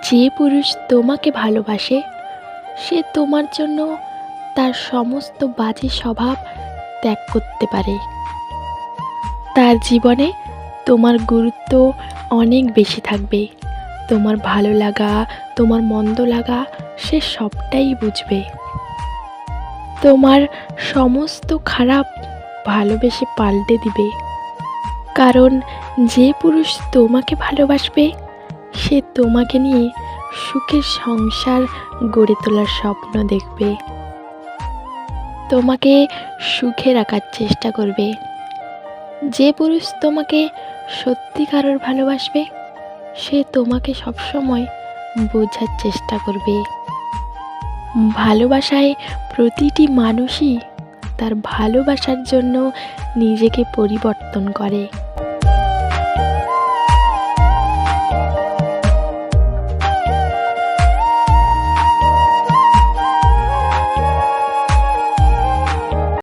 যে পুরুষ তোমাকে ভালোবাসে সে তোমার জন্য তার সমস্ত বাজে স্বভাব ত্যাগ করতে পারে। তার জীবনে তোমার গুরুত্ব অনেক বেশি থাকবে। তোমার ভালো লাগা, তোমার মন্দ লাগা সে সবটাই বুঝবে। তোমার সমস্ত খারাপ ভালোবেসে পাল্টে দিবে। কারণ যে পুরুষ তোমাকে ভালোবাসবে সে তোমাকে নিয়ে সুখের সংসার গড়ে তোলার স্বপ্ন দেখবে, তোমাকে সুখে রাখার চেষ্টা করবে। যে পুরুষ তোমাকে সত্যিকারের ভালোবাসবে সে তোমাকে সবসময় বোঝার চেষ্টা করবে। ভালোবাসায় প্রতিটি মানুষই তার ভালোবাসার জন্য নিজেকে পরিবর্তন করে।